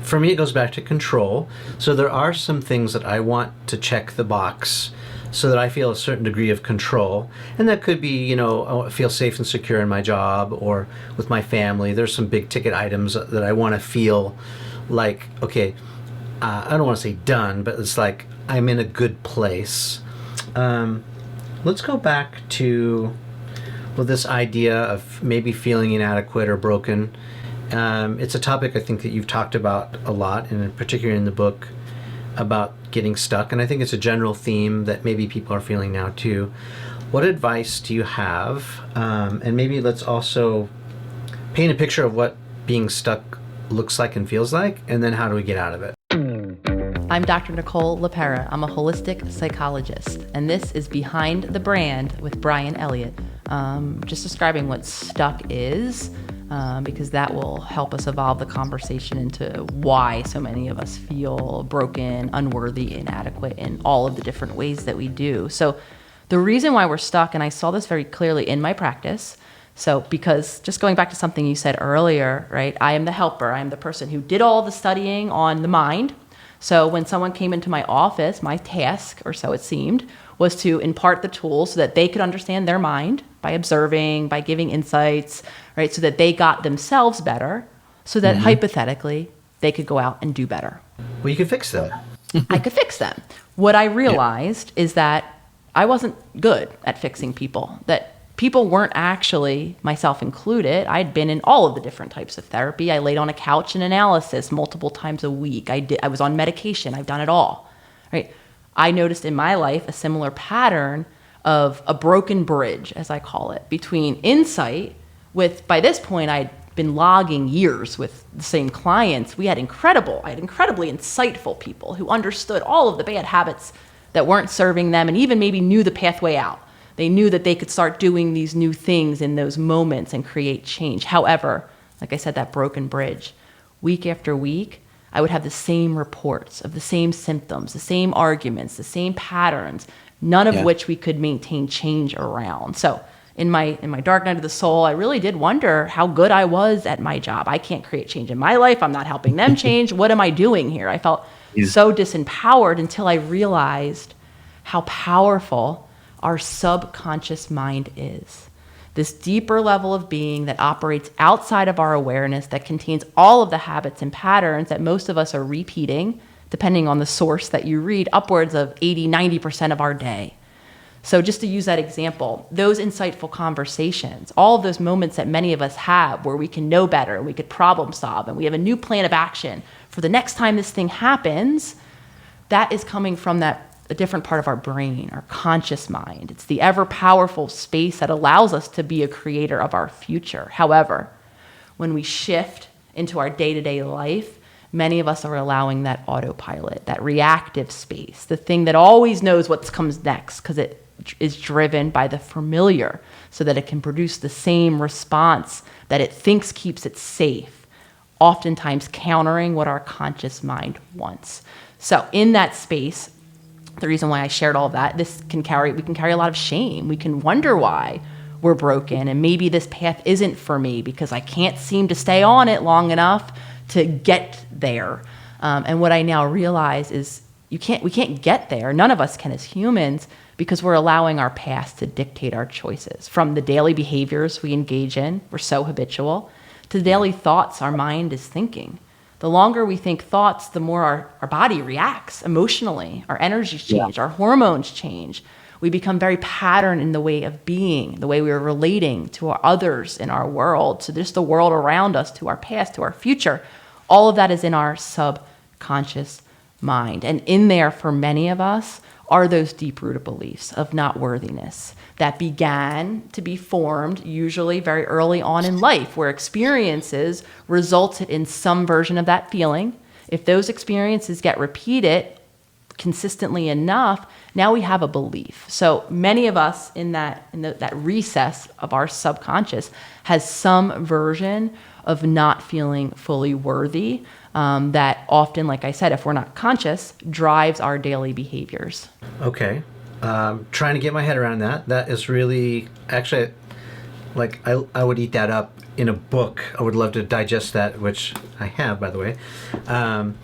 for me, it goes back to control. So there are some things that I want to check the box so that I feel a certain degree of control. And that could be, I feel safe and secure in my job or with my family. There's some big ticket items that I want to feel like, okay, I don't want to say done, but it's like I'm in a good place. Let's go back to this idea of maybe feeling inadequate or broken. It's a topic I think that you've talked about a lot, and in particular in the book, about getting stuck. And I think it's a general theme that maybe people are feeling now too. What advice do you have? And maybe let's also paint a picture of what being stuck looks like and feels like, and then how do we get out of it? I'm Dr. Nicole LePera. I'm a holistic psychologist, and this is Behind the Brand with Bryan Elliott. Just describing what stuck is, because that will help us evolve the conversation into why so many of us feel broken, unworthy, inadequate in all of the different ways that we do. So the reason why we're stuck, and I saw this very clearly in my practice, because just going back to something you said earlier, right? I am the helper. I am the person who did all the studying on the mind. So when someone came into my office, my task, or so it seemed, was to impart the tools so that they could understand their mind by observing, by giving insights, right? So that they got themselves better, so that hypothetically they could go out and do better. Well, you could fix them. I could fix them. What I realized is that I wasn't good at fixing people, that people weren't actually, myself included. I'd been in all of the different types of therapy. I laid on a couch in analysis multiple times a week. I was on medication. I've done it all, right? I noticed in my life a similar pattern of a broken bridge, as I call it, between insight with, by this point, I'd been logging years with the same clients. I had incredibly insightful people who understood all of the bad habits that weren't serving them and even maybe knew the pathway out. They knew that they could start doing these new things in those moments and create change. However, like I said, that broken bridge, week after week, I would have the same reports of the same symptoms, the same arguments, the same patterns, none of which we could maintain change around. So in my dark night of the soul, I really did wonder how good I was at my job. I can't create change in my life. I'm not helping them change. What am I doing here? I felt so disempowered until I realized how powerful our subconscious mind is. This deeper level of being that operates outside of our awareness, that contains all of the habits and patterns that most of us are repeating, depending on the source that you read, upwards of 80-90% of our day. So just to use that example, those insightful conversations, all of those moments that many of us have where we can know better, and we could problem solve, and we have a new plan of action for the next time this thing happens, that is coming from a different part of our brain, our conscious mind. It's the ever-powerful space that allows us to be a creator of our future. However, when we shift into our day-to-day life, many of us are allowing that autopilot, that reactive space, the thing that always knows what comes next because it is driven by the familiar so that it can produce the same response that it thinks keeps it safe, oftentimes countering what our conscious mind wants. So in that space, the reason why I shared all of that, we can carry a lot of shame. We can wonder why we're broken, and maybe this path isn't for me because I can't seem to stay on it long enough to get there. And what I now realize is we can't get there. None of us can as humans because we're allowing our past to dictate our choices. From the daily behaviors we engage in, we're so habitual, to the daily thoughts our mind is thinking. The longer we think thoughts, the more our body reacts emotionally. Our energies change, our hormones change. We become very patterned in the way of being, the way we're relating to our others in our world, to just the world around us, to our past, to our future. All of that is in our subconscious mind. And in there, for many of us, are those deep-rooted beliefs of not worthiness that began to be formed usually very early on in life, where experiences resulted in some version of that feeling. If those experiences get repeated consistently enough, now we have a belief. So many of us in that recess of our subconscious has some version of not feeling fully worthy, that often, like I said, if we're not conscious, drives our daily behaviors. Okay. Trying to get my head around that. That is really, actually, like I would eat that up in a book. I would love to digest that, which I have, by the way. I'm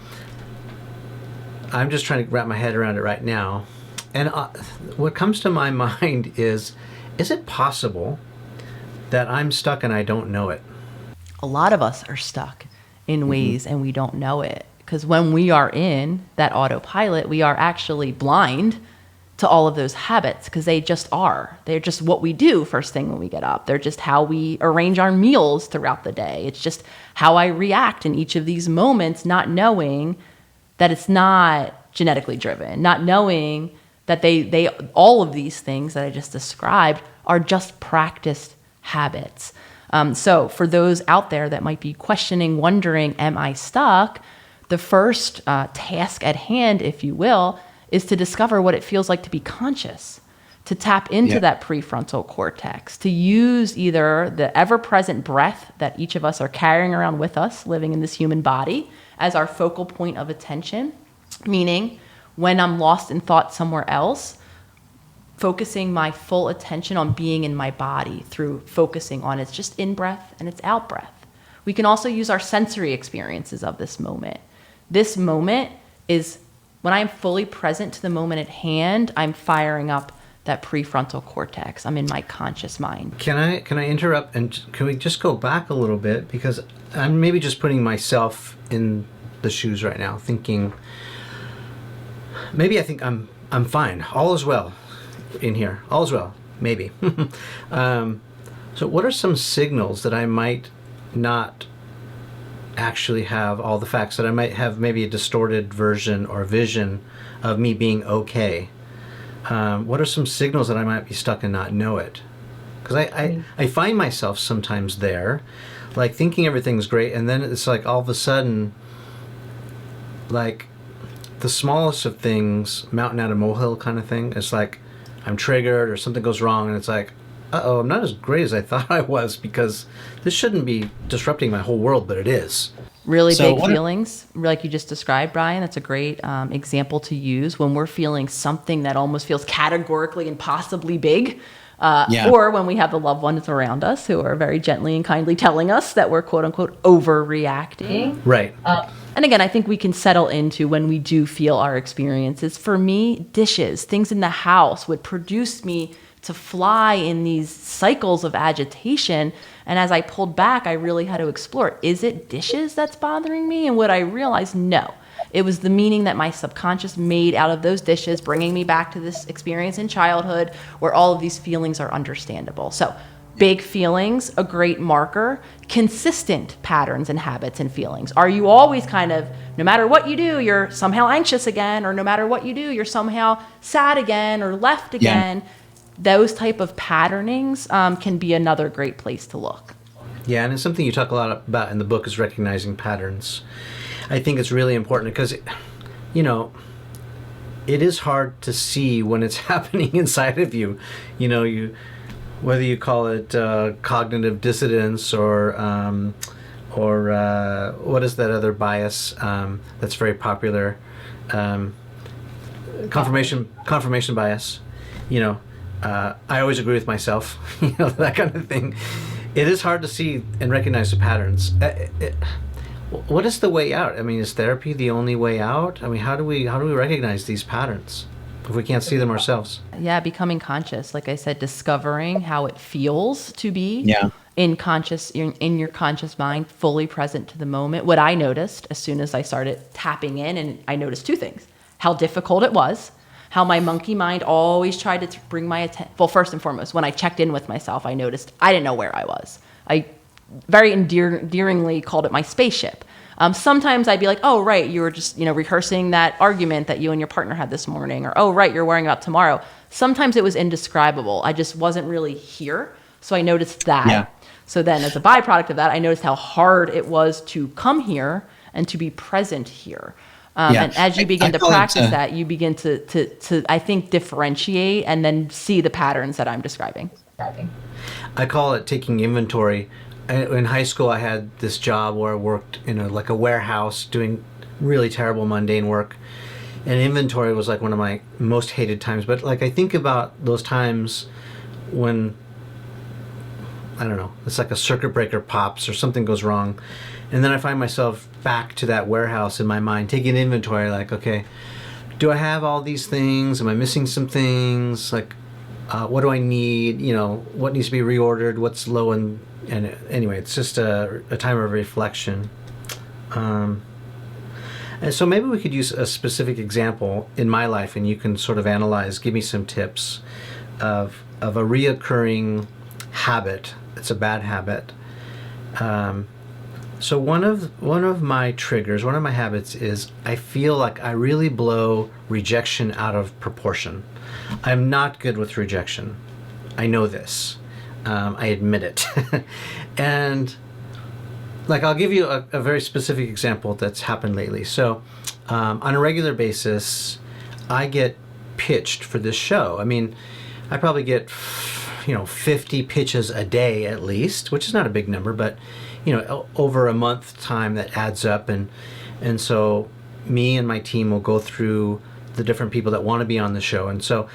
just trying to wrap my head around it right now. And what comes to my mind is it possible that I'm stuck and I don't know it? A lot of us are stuck in ways and we don't know it. Because when we are in that autopilot, we are actually blind to all of those habits because they just are. They're just what we do first thing when we get up. They're just how we arrange our meals throughout the day. It's just how I react in each of these moments, not knowing that it's not genetically driven, not knowing that they all of these things that I just described are just practiced habits. So for those out there that might be questioning, wondering, am I stuck? The first task at hand, if you will, is to discover what it feels like to be conscious, to tap into that prefrontal cortex, to use either the ever-present breath that each of us are carrying around with us, living in this human body, as our focal point of attention, meaning when I'm lost in thought somewhere else, focusing my full attention on being in my body through focusing on its just in-breath and its out-breath. We can also use our sensory experiences of this moment. This moment is when I'm fully present to the moment at hand, I'm firing up that prefrontal cortex. I'm in my conscious mind. Can I interrupt and can we just go back a little bit, because I'm maybe just putting myself in the shoes right now, thinking maybe I think I'm fine. All is well in here. All is well. Maybe. So what are some signals that I might not actually have all the facts, that I might have maybe a distorted version or vision of me being okay? What are some signals that I might be stuck and not know it? Because I find myself sometimes there, like thinking everything's great, and then it's like all of a sudden, like the smallest of things, mountain out of molehill kind of thing. It's like I'm triggered or something goes wrong, and it's like, uh-oh, I'm not as great as I thought I was, because this shouldn't be disrupting my whole world, but it is. Really big feelings, like you just described, Bryan. That's a great example to use when we're feeling something that almost feels categorically impossibly big. Or when we have the loved ones around us who are very gently and kindly telling us that we're quote unquote overreacting. Right. And again, I think we can settle into when we do feel our experiences. For me, dishes, things in the house would produce me to fly in these cycles of agitation. And as I pulled back, I really had to explore, is it dishes that's bothering me? And what I realized, no. It was the meaning that my subconscious made out of those dishes, bringing me back to this experience in childhood where all of these feelings are understandable. So big feelings, a great marker. Consistent patterns and habits and feelings. Are you always kind of, no matter what you do, you're somehow anxious again, or no matter what you do, you're somehow sad again or left again? Those type of patternings can be another great place to look. Yeah, and it's something you talk a lot about in the book, is recognizing patterns. I think it's really important because, it is hard to see when it's happening inside of you. Whether you call it cognitive dissonance or what is that other bias that's very popular? Confirmation bias. I always agree with myself, that kind of thing. It is hard to see and recognize the patterns. What is the way out? I mean, is therapy the only way out? I mean, how do we recognize these patterns if we can't see them ourselves? Yeah, becoming conscious. Like I said, discovering how it feels to be in your conscious mind, fully present to the moment. What I noticed as soon as I started tapping in, and I noticed two things: how difficult it was, how my monkey mind always tried to bring my attention. Well, first and foremost, when I checked in with myself, I noticed I didn't know where I was. I very endearingly called it my spaceship. Sometimes I'd be like, oh, right, you were just, rehearsing that argument that you and your partner had this morning, or, oh, right, you're worrying about tomorrow. Sometimes it was indescribable. I just wasn't really here. So I noticed that. Yeah. So then as a byproduct of that, I noticed how hard it was to come here and to be present here. And as you begin to practice that, you begin to I think, differentiate and then see the patterns that I'm describing. I call it taking inventory. In high school, I had this job where I worked in a warehouse doing really terrible mundane work, and inventory was like one of my most hated times. But I think about those times when I don't know, it's like a circuit breaker pops or something goes wrong. And then I find myself back to that warehouse in my mind, taking inventory, like, okay, do I have all these things? Am I missing some things? Like, what do I need? You know, what needs to be reordered? What's low? And anyway, it's just a time of reflection. And so maybe we could use a specific example in my life, and you can sort of analyze, give me some tips of a reoccurring habit. It's a bad habit. So one of my triggers, one of my habits is I feel like I really blow rejection out of proportion. I'm not good with rejection. I know this. I admit it. And like, I'll give you a very specific example that's happened lately. So on a regular basis, I get pitched for this show. I mean, I probably get 50 pitches a day at least, which is not a big number, but over a month time that adds up. And so me and my team will go through the different people that want to be on the show. And so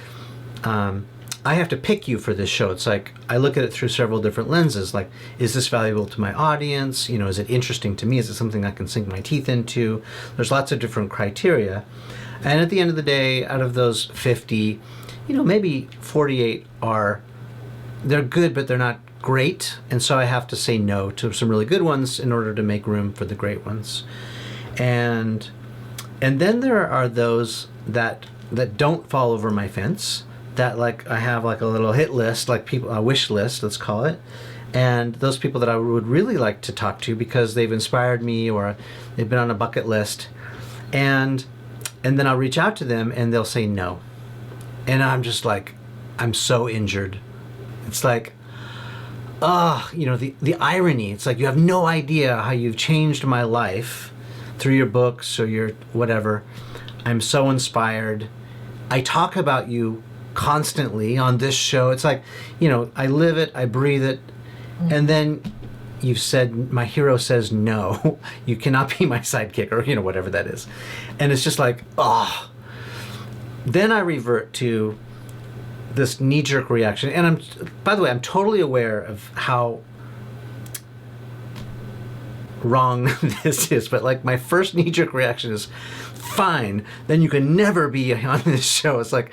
I have to pick you for this show. It's like, I look at it through several different lenses. Like, is this valuable to my audience? Is it interesting to me? Is it something I can sink my teeth into? There's lots of different criteria. And at the end of the day, out of those 50, maybe 48 they're good, but they're not great. And so I have to say no to some really good ones in order to make room for the great ones. And then there are those that don't fall over my fence, that like I have like a little hit list, like people, a wish list, let's call it. And those people that I would really like to talk to because they've inspired me or they've been on a bucket list. And then I'll reach out to them and they'll say no. And I'm just like, I'm so injured. It's like, the irony. It's like, you have no idea how you've changed my life through your books or your whatever. I'm so inspired. I talk about you constantly on this show. It's like, I live it, I breathe it. And then you've said, my hero says no, you cannot be my sidekick, or, whatever that is. And it's just like, Then I revert to this knee-jerk reaction. And by the way, I'm totally aware of how wrong this is, but like, my first knee-jerk reaction is, fine, then you can never be on this show. It's like,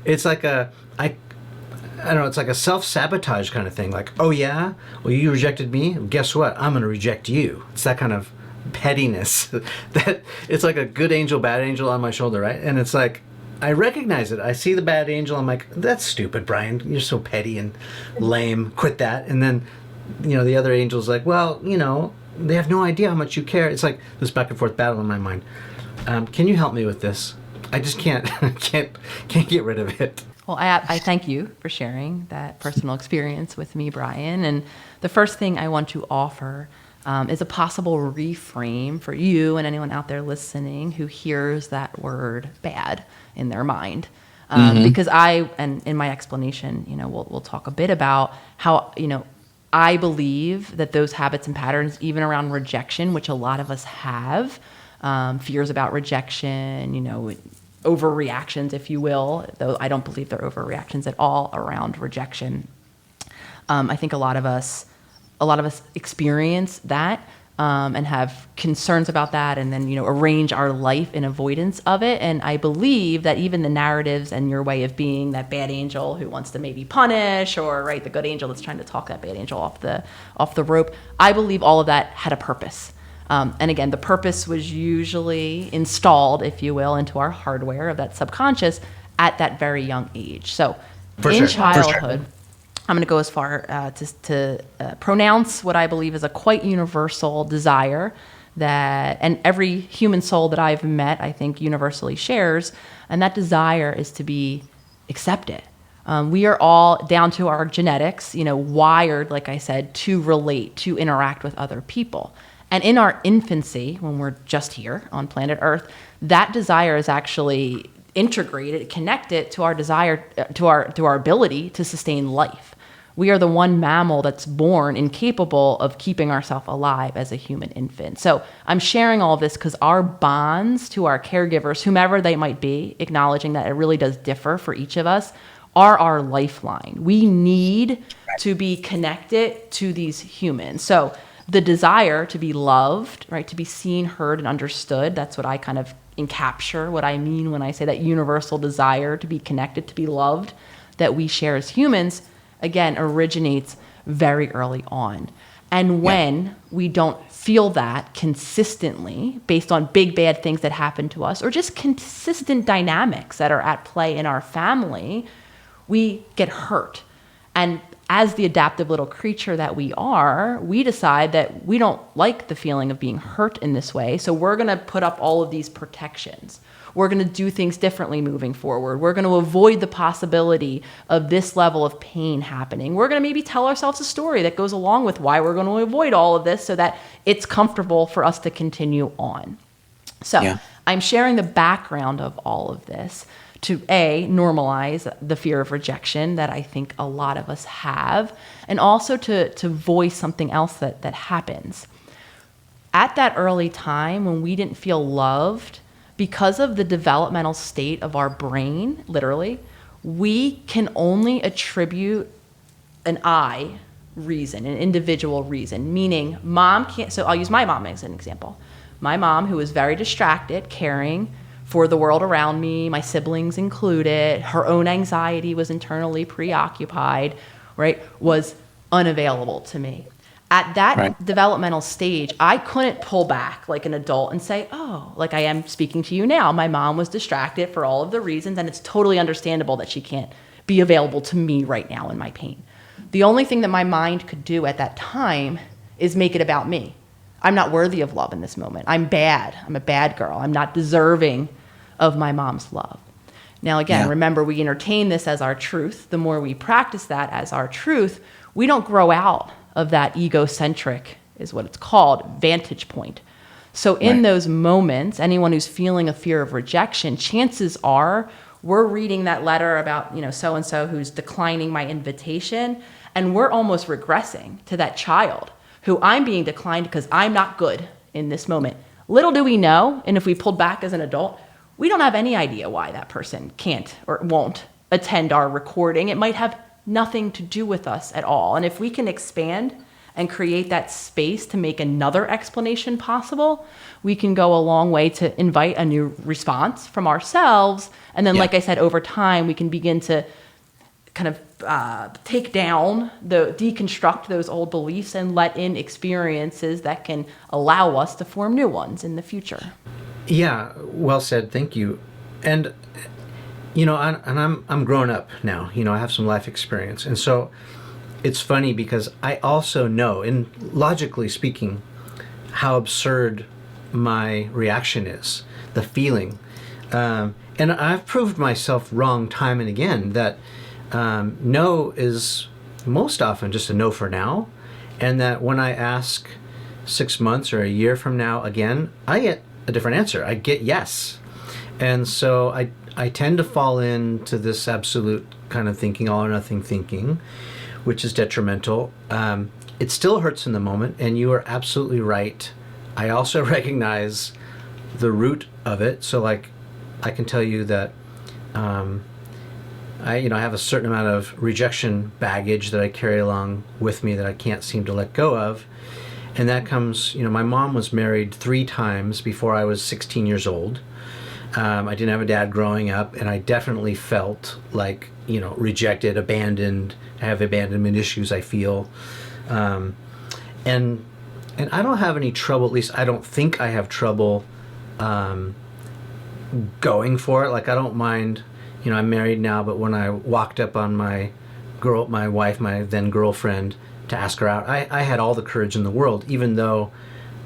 it's like I don't know, it's like a self-sabotage kind of thing. Like, oh yeah, well, you rejected me, guess what, I'm gonna reject you. It's that kind of pettiness that it's like a good angel, bad angel on my shoulder, right? And it's like, I recognize it. I see the bad angel. I'm like, that's stupid, Bryan. You're so petty and lame. Quit that. And then, the other angel's like, well, they have no idea how much you care. It's like this back and forth battle in my mind. Can you help me with this? I just can't get rid of it. Well, I thank you for sharing that personal experience with me, Bryan. And the first thing I want to offer is a possible reframe for you and anyone out there listening who hears that word bad in their mind. Because and in my explanation, we'll talk a bit about how, I believe that those habits and patterns, even around rejection, which a lot of us have, fears about rejection, overreactions, if you will, though I don't believe they're overreactions at all around rejection. I think a lot of us experience that and have concerns about that, and then arrange our life in avoidance of it. And I believe that even the narratives and your way of being that bad angel who wants to maybe punish, or the good angel that's trying to talk that bad angel off the rope, I believe all of that had a purpose. And again, the purpose was usually installed, if you will, into our hardware of that subconscious at that very young age. So childhood, I'm going to go as far to pronounce what I believe is a quite universal desire that, and every human soul that I've met, I think universally shares, and that desire is to be accepted. We are all, down to our genetics, wired, like I said, to relate, to interact with other people. And in our infancy, when we're just here on planet Earth, that desire is actually integrated, connected to our desire, to our ability to sustain life. We are the one mammal that's born incapable of keeping ourselves alive as a human infant. So I'm sharing all of this because our bonds to our caregivers, whomever they might be, acknowledging that it really does differ for each of us, are our lifeline. We need to be connected to these humans. So the desire to be loved, right, to be seen, heard, and understood, that's what I kind of encapture what I mean when I say that universal desire to be connected, to be loved, that we share as humans, again, originates very early on. And when we don't feel that consistently based on big bad things that happen to us, or just consistent dynamics that are at play in our family, we get hurt. And as the adaptive little creature that we are, we decide that we don't like the feeling of being hurt in this way. So we're going to put up all of these protections. We're going to do things differently moving forward. We're going to avoid the possibility of this level of pain happening. We're going to maybe tell ourselves a story that goes along with why we're going to avoid all of this so that it's comfortable for us to continue on. So I'm sharing the background of all of this to normalize the fear of rejection that I think a lot of us have, and also to voice something else that happens. At that early time when we didn't feel loved, because of the developmental state of our brain, literally, we can only attribute an I reason, an individual reason, meaning mom can't, so I'll use my mom as an example. My mom, who was very distracted, caring for the world around me, my siblings included, her own anxiety was internally preoccupied, right, was unavailable to me. At that developmental stage, I couldn't pull back like an adult and say, oh, like I am speaking to you now, my mom was distracted for all of the reasons, and it's totally understandable that she can't be available to me right now in my pain. The only thing that my mind could do at that time is make it about me. I'm not worthy of love in this moment. I'm bad. I'm a bad girl. I'm not deserving of my mom's love. Now, again, remember, we entertain this as our truth. The more we practice that as our truth, we don't grow out of that egocentric, is what it's called, vantage point. So in those moments, anyone who's feeling a fear of rejection, chances are we're reading that letter about, so-and-so who's declining my invitation, and we're almost regressing to that child who I'm being declined because I'm not good in this moment. Little do we know, and if we pulled back as an adult, we don't have any idea why that person can't or won't attend our recording. It might have nothing to do with us at all. And if we can expand and create that space to make another explanation possible, we can go a long way to invite a new response from ourselves. And then, like I said, over time, we can begin to kind of deconstruct those old beliefs and let in experiences that can allow us to form new ones in the future. Yeah, well said. Thank you. And I'm grown up now. I have some life experience, and so it's funny because I also know, and logically speaking, how absurd my reaction is, the feeling, and I've proved myself wrong time and again that no is most often just a no for now, and that when I ask 6 months or a year from now again, I get a different answer. I get yes. And so I tend to fall into this absolute kind of thinking, all or nothing thinking, which is detrimental. It still hurts in the moment, and you are absolutely right. I also recognize the root of it. So like, I can tell you that I have a certain amount of rejection baggage that I carry along with me that I can't seem to let go of. And that comes, my mom was married 3 times before I was 16 years old. I didn't have a dad growing up, and I definitely felt like, rejected, abandoned. I have abandonment issues, I feel. And I don't have any trouble, at least I don't think I have trouble going for it. Like, I don't mind, I'm married now, but when I walked up on my wife, my then girlfriend, to ask her out, I had all the courage in the world, even though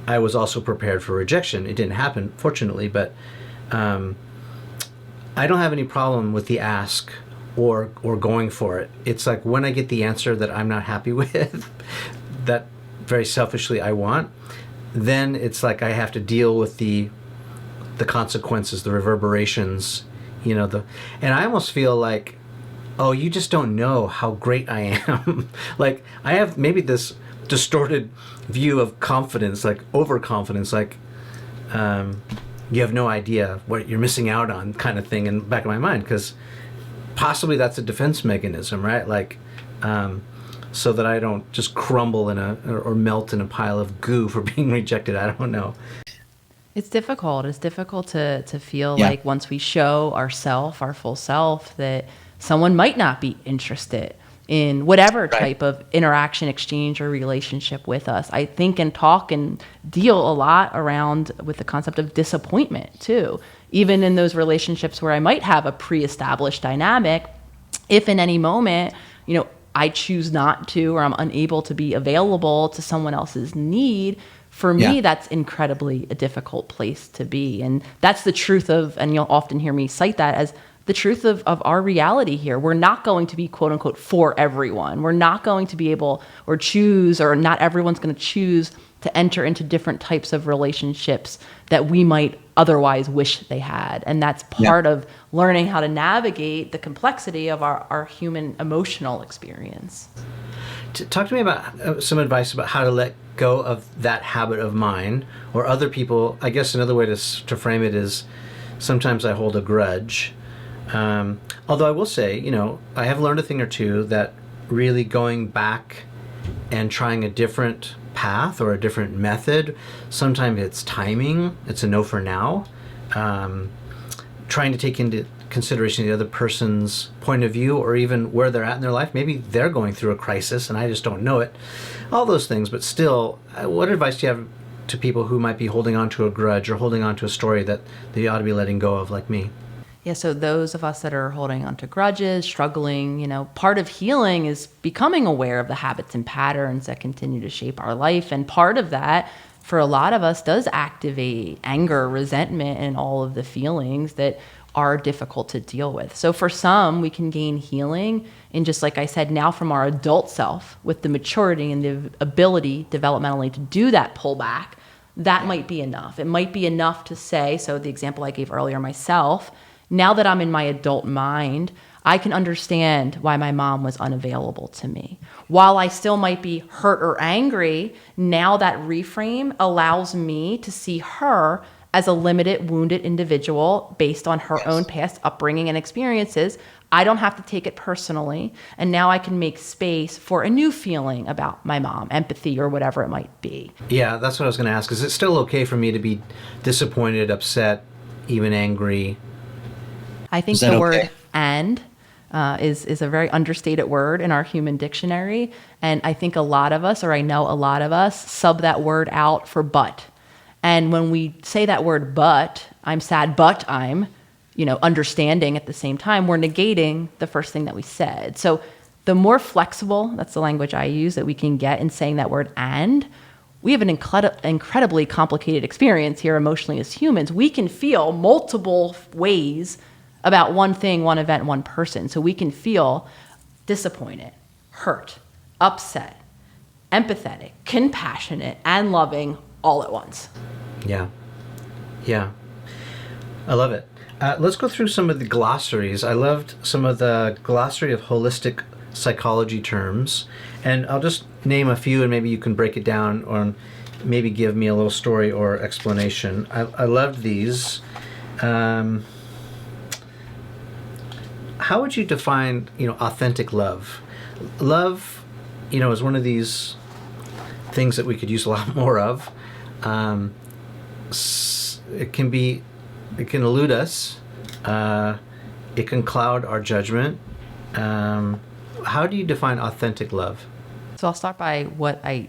I was also prepared for rejection. It didn't happen, fortunately, but I don't have any problem with the ask or going for it. It's like when I get the answer that I'm not happy with, that very selfishly I want, then it's like I have to deal with the consequences, the reverberations, and I almost feel like, oh, you just don't know how great I am. Like, I have maybe this distorted view of confidence, like overconfidence, like you have no idea what you're missing out on kind of thing in the back of my mind, because possibly that's a defense mechanism, right? Like, so that I don't just crumble or melt in a pile of goo for being rejected. I don't know. It's difficult. It's difficult to feel Yeah. like once we show ourself, our full self, that someone might not be interested in whatever type of interaction, exchange, or relationship with us. I think and talk and deal a lot around with the concept of disappointment too. Even in those relationships where I might have a pre-established dynamic, if in any moment, I choose not to, or I'm unable to be available to someone else's need, for me, that's incredibly a difficult place to be. And that's the truth of, and you'll often hear me cite that as the truth of our reality here. We're not going to be, quote unquote, for everyone. We're not going to be able or choose, or not everyone's going to choose to enter into different types of relationships that we might otherwise wish they had. And that's part of learning how to navigate the complexity of our human emotional experience. Talk to me about some advice about how to let go of that habit of mine or other people. I guess another way to frame it is sometimes I hold a grudge. Although I will say, I have learned a thing or two that really going back and trying a different path or a different method, sometimes it's timing, it's a no for now. Trying to take into consideration the other person's point of view or even where they're at in their life. Maybe they're going through a crisis and I just don't know it. All those things, but still, what advice do you have to people who might be holding on to a grudge or holding on to a story that they ought to be letting go of, like me? Yeah, so those of us that are holding on to grudges, struggling, part of healing is becoming aware of the habits and patterns that continue to shape our life. And part of that, for a lot of us, does activate anger, resentment, and all of the feelings that are difficult to deal with. So for some, we can gain healing in, just like I said, now from our adult self with the maturity and the ability developmentally to do that pullback. That might be enough. It might be enough to say, so the example I gave earlier myself, now that I'm in my adult mind, I can understand why my mom was unavailable to me. While I still might be hurt or angry, now that reframe allows me to see her as a limited, wounded individual based on her own past upbringing and experiences. I don't have to take it personally. And now I can make space for a new feeling about my mom, empathy or whatever it might be. Yeah, that's what I was going to ask. Is it still okay for me to be disappointed, upset, even angry? I think the word "and" is a very understated word in our human dictionary. And I think a lot of us, or I know a lot of us, sub that word out for "but." And when we say that word "but," I'm sad, but I'm, understanding at the same time, we're negating the first thing that we said. So the more flexible, that's the language I use, that we can get in saying that word "and," we have an incredibly complicated experience here emotionally as humans. We can feel multiple ways about one thing, one event, one person. So we can feel disappointed, hurt, upset, empathetic, compassionate, and loving all at once. Yeah. I love it. Let's go through some of the glossaries. I loved some of the glossary of holistic psychology terms. And I'll just name a few and maybe you can break it down or maybe give me a little story or explanation. I loved these. How would you define, authentic love? Love, is one of these things that we could use a lot more of. It can elude us. It can cloud our judgment. How do you define authentic love? So I'll start by what I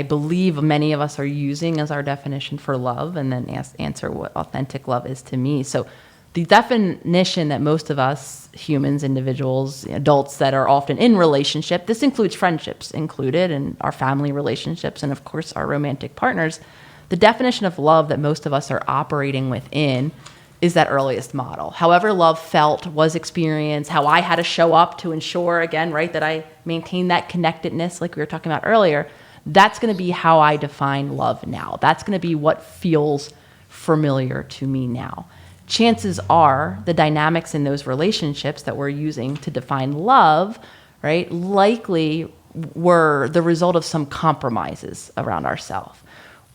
believe many of us are using as our definition for love, and then answer what authentic love is to me. So the definition that most of us humans, individuals, adults that are often in relationship, this includes friendships included and our family relationships and of course our romantic partners, the definition of love that most of us are operating within is that earliest model. However love felt, was experienced, how I had to show up to ensure, again, right, that I maintain that connectedness like we were talking about earlier, that's going to be how I define love now. That's going to be what feels familiar to me now. Chances are the dynamics in those relationships that we're using to define love, right, likely were the result of some compromises around ourselves.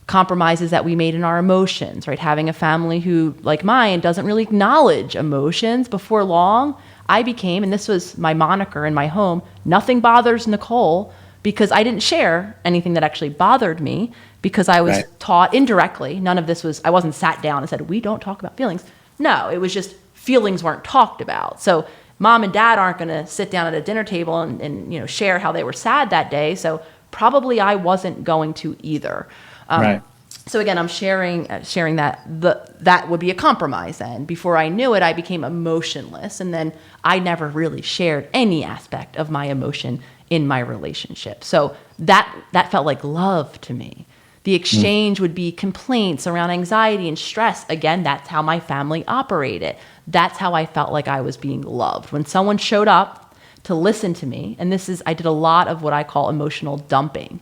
compromises that we made in our emotions, right? Having a family who, like mine, doesn't really acknowledge emotions. Before long, I became, and this was my moniker in my home, nothing bothers Nicole, because I didn't share anything that actually bothered me, because I was taught indirectly. None of this was, I wasn't sat down and said, we don't talk about feelings. No, it was just feelings weren't talked about. So mom and dad aren't going to sit down at a dinner table and share how they were sad that day. So probably I wasn't going to either. So again, I'm sharing that that would be a compromise then. Before I knew it, I became emotionless, and then I never really shared any aspect of my emotion in my relationship. So that felt like love to me. The exchange would be complaints around anxiety and stress. Again, that's how my family operated. That's how I felt like I was being loved. When someone showed up to listen to me, and I did a lot of what I call emotional dumping,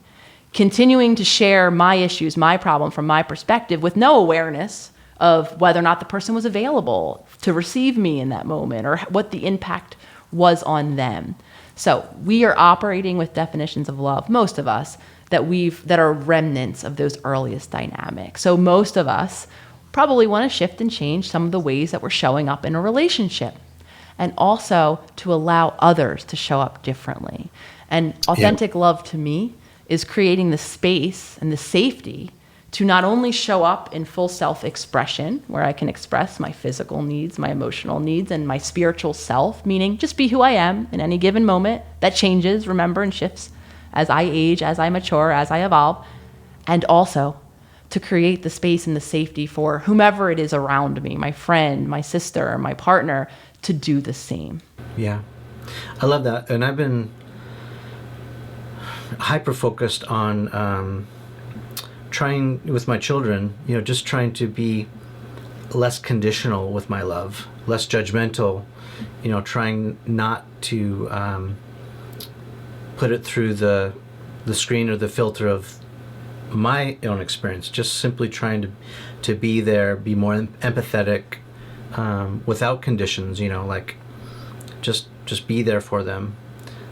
continuing to share my issues, my problem from my perspective with no awareness of whether or not the person was available to receive me in that moment or what the impact was on them. So we are operating with definitions of love, most of us, that are remnants of those earliest dynamics. So most of us probably want to shift and change some of the ways that we're showing up in a relationship, and also to allow others to show up differently. And authentic love to me is creating the space and the safety to not only show up in full self-expression, where I can express my physical needs, my emotional needs, and my spiritual self, meaning just be who I am in any given moment. That changes, remember, and shifts as I age, as I mature, as I evolve, and also to create the space and the safety for whomever it is around me, my friend, my sister, my partner, to do the same. Yeah, I love that. And I've been hyper-focused on trying with my children, just trying to be less conditional with my love, less judgmental, trying not to put it through the screen or the filter of my own experience, just simply trying to be there, be more empathetic, without conditions, like just be there for them.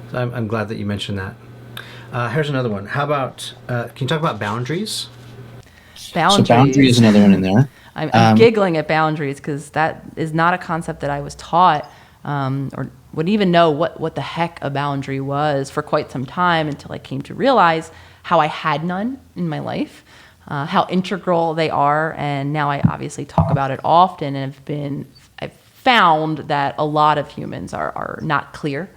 So I'm glad that you mentioned that. Here's another one. How about, can you talk about boundaries? Boundaries. So boundary is another one in there. I'm giggling at boundaries because that is not a concept that I was taught or would even know what the heck a boundary was for quite some time, until I came to realize how I had none in my life, how integral they are. And now I obviously talk about it often, and I've found that a lot of humans are not clear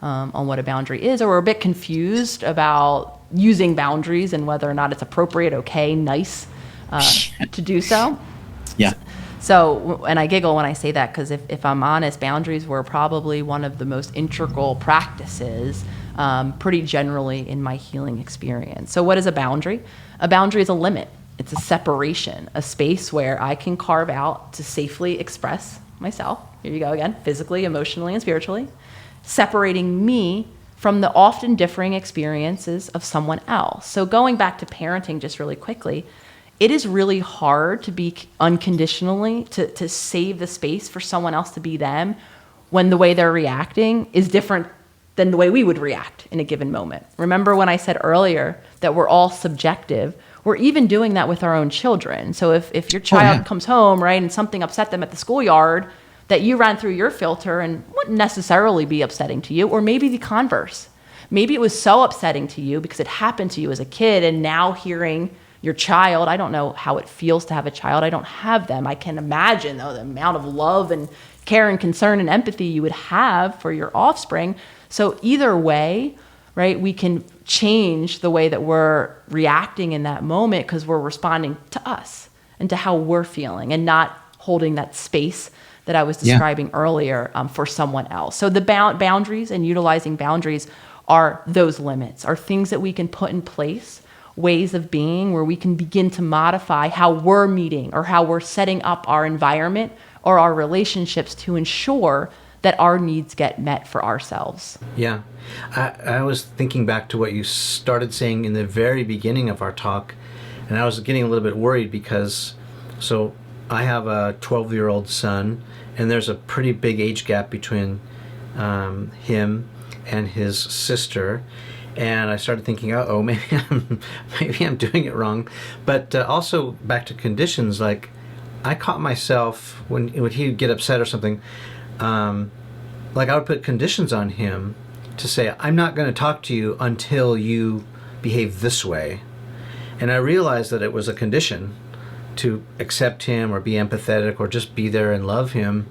on what a boundary is, or we're a bit confused about using boundaries and whether or not it's appropriate, okay, nice to do so. Yeah. So, and I giggle when I say that, because if I'm honest, boundaries were probably one of the most integral practices pretty generally in my healing experience. So what is a boundary? A boundary is a limit. It's a separation, a space where I can carve out to safely express myself. Here you go again, physically, emotionally, and spiritually, separating me from the often differing experiences of someone else. So going back to parenting just really quickly, it is really hard to be unconditionally, to save the space for someone else to be them when the way they're reacting is different than the way we would react in a given moment. Remember when I said earlier that we're all subjective? We're even doing that with our own children. So if your child comes home, right, and something upset them at the schoolyard that you ran through your filter and wouldn't necessarily be upsetting to you, or maybe the converse. Maybe it was so upsetting to you because it happened to you as a kid, and now hearing your child, I don't know how it feels to have a child. I don't have them. I can imagine, though, the amount of love and care and concern and empathy you would have for your offspring. So either way, right, we can change the way that we're reacting in that moment because we're responding to us and to how we're feeling, and not holding that space that I was describing earlier for someone else. So the boundaries and utilizing boundaries are those limits, are things that we can put in place, ways of being where we can begin to modify how we're meeting or how we're setting up our environment or our relationships to ensure that our needs get met for ourselves. Yeah. I was thinking back to what you started saying in the very beginning of our talk, and I was getting a little bit worried because, so I have a 12-year-old son, and there's a pretty big age gap between him and his sister. And I started thinking, oh, maybe I'm doing it wrong. But also back to conditions, like I caught myself when he would get upset or something, like I would put conditions on him to say, I'm not going to talk to you until you behave this way. And I realized that it was a condition to accept him or be empathetic or just be there and love him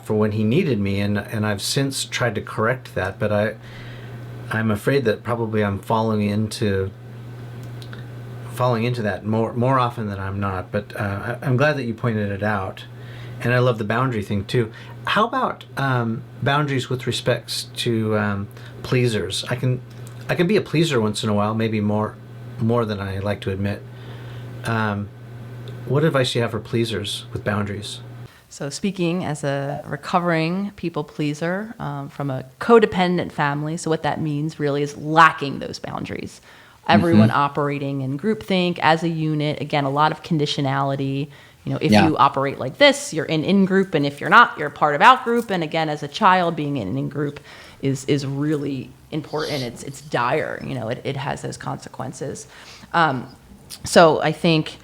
for when he needed me. And I've since tried to correct that, but I'm afraid that probably I'm falling into that more often than I'm not. But I'm glad that you pointed it out. And I love the boundary thing too. How about boundaries with respects to pleasers? I can be a pleaser once in a while, maybe more than I like to admit. What advice do you have for pleasers with boundaries? So speaking as a recovering people pleaser from a codependent family, so what that means really is lacking those boundaries. Everyone operating in groupthink as a unit. Again, a lot of conditionality. If you operate like this, you're in group, and if you're not, you're part of out group. And again, as a child, being in group is really important. It's dire. It has those consequences. So I think,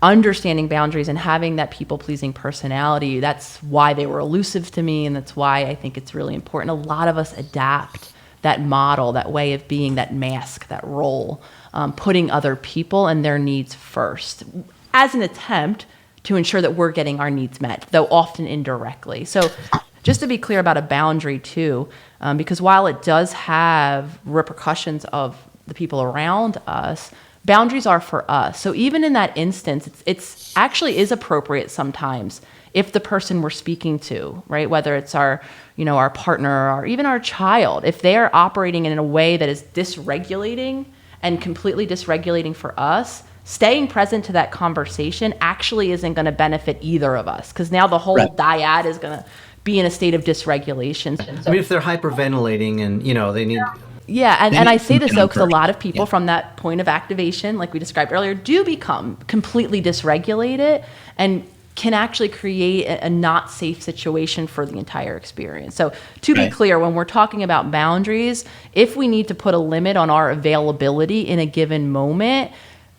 understanding boundaries and having that people-pleasing personality, that's why they were elusive to me, and that's why I think it's really important. A lot of us adapt that model, that way of being, that mask, that role, putting other people and their needs first as an attempt to ensure that we're getting our needs met, though often indirectly. So just to be clear about a boundary too, because while it does have repercussions of the people around us, boundaries are for us. So even in that instance, it's actually is appropriate sometimes if the person we're speaking to, right, whether it's our partner or even our child, if they are operating in a way that is dysregulating and completely dysregulating for us, staying present to that conversation actually isn't going to benefit either of us, because now the whole dyad is going to be in a state of dysregulation. I mean, if they're hyperventilating and they need. Yeah, and I say this though because a lot of people from that point of activation, like we described earlier, do become completely dysregulated and can actually create a not safe situation for the entire experience. So to be clear, when we're talking about boundaries, if we need to put a limit on our availability in a given moment,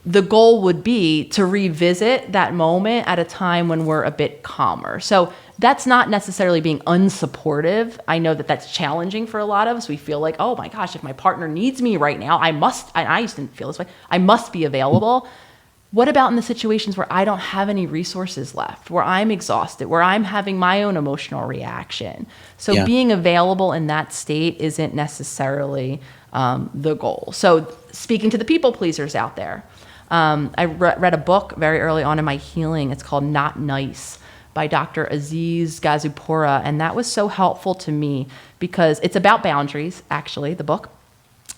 the goal would be to revisit that moment at a time when we're a bit calmer. So that's not necessarily being unsupportive. I know that that's challenging for a lot of us. We feel like, oh my gosh, if my partner needs me right now, I used to feel this way, I must be available. What about in the situations where I don't have any resources left, where I'm exhausted, where I'm having my own emotional reaction? So being available in that state isn't necessarily the goal. So speaking to the people pleasers out there, I read a book very early on in my healing. It's called Not Nice by Dr. Aziz Gazipura. And that was so helpful to me because it's about boundaries, actually, the book,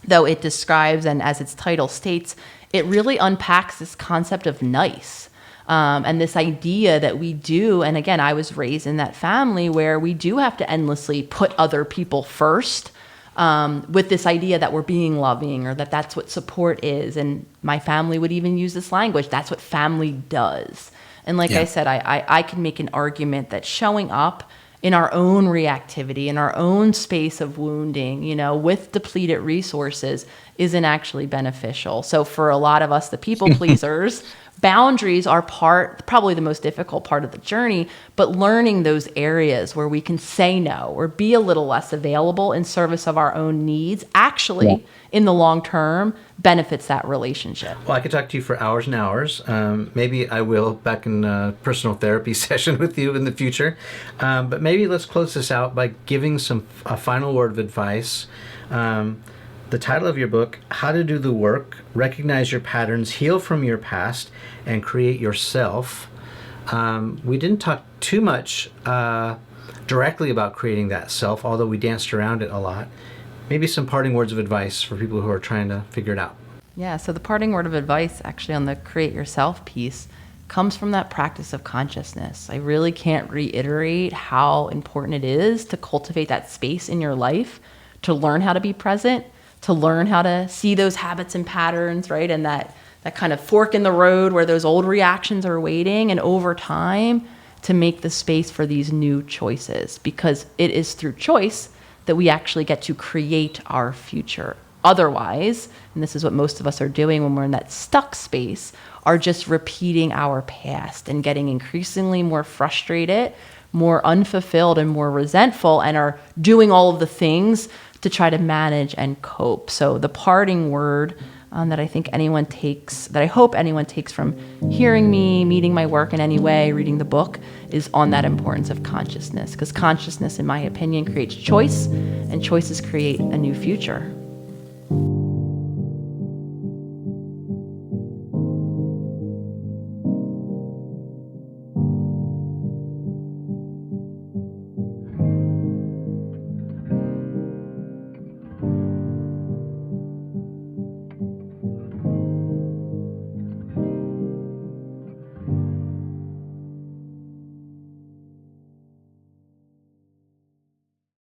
though it describes, and as its title states, it really unpacks this concept of nice. And this idea that we do, and again, I was raised in that family where we do have to endlessly put other people first, with this idea that we're being loving or that that's what support is. And my family would even use this language, that's what family does. And like I said, I can make an argument that showing up in our own reactivity, in our own space of wounding, with depleted resources isn't actually beneficial. So for a lot of us, the people pleasers, boundaries are probably the most difficult part of the journey, but learning those areas where we can say no or be a little less available in service of our own needs actually in the long term benefits that relationship. Well, I could talk to you for hours and hours. Maybe I will back in a personal therapy session with you in the future. But maybe let's close this out by giving a final word of advice. The title of your book, How to Do the Work, Recognize Your Patterns, Heal from Your Past, and Create Yourself. We didn't talk too much directly about creating that self, although we danced around it a lot. Maybe some parting words of advice for people who are trying to figure it out. Yeah, so the parting word of advice actually on the Create Yourself piece comes from that practice of consciousness. I really can't reiterate how important it is to cultivate that space in your life, to learn how to be present, to learn how to see those habits and patterns, right? And that kind of fork in the road where those old reactions are waiting, and over time to make the space for these new choices, because it is through choice that we actually get to create our future. Otherwise, and this is what most of us are doing when we're in that stuck space, are just repeating our past and getting increasingly more frustrated, more unfulfilled, and more resentful, and are doing all of the things to try to manage and cope. So the parting word that I hope anyone takes from hearing me, meeting my work in any way, reading the book, is on that importance of consciousness. Because consciousness, in my opinion, creates choice, and choices create a new future.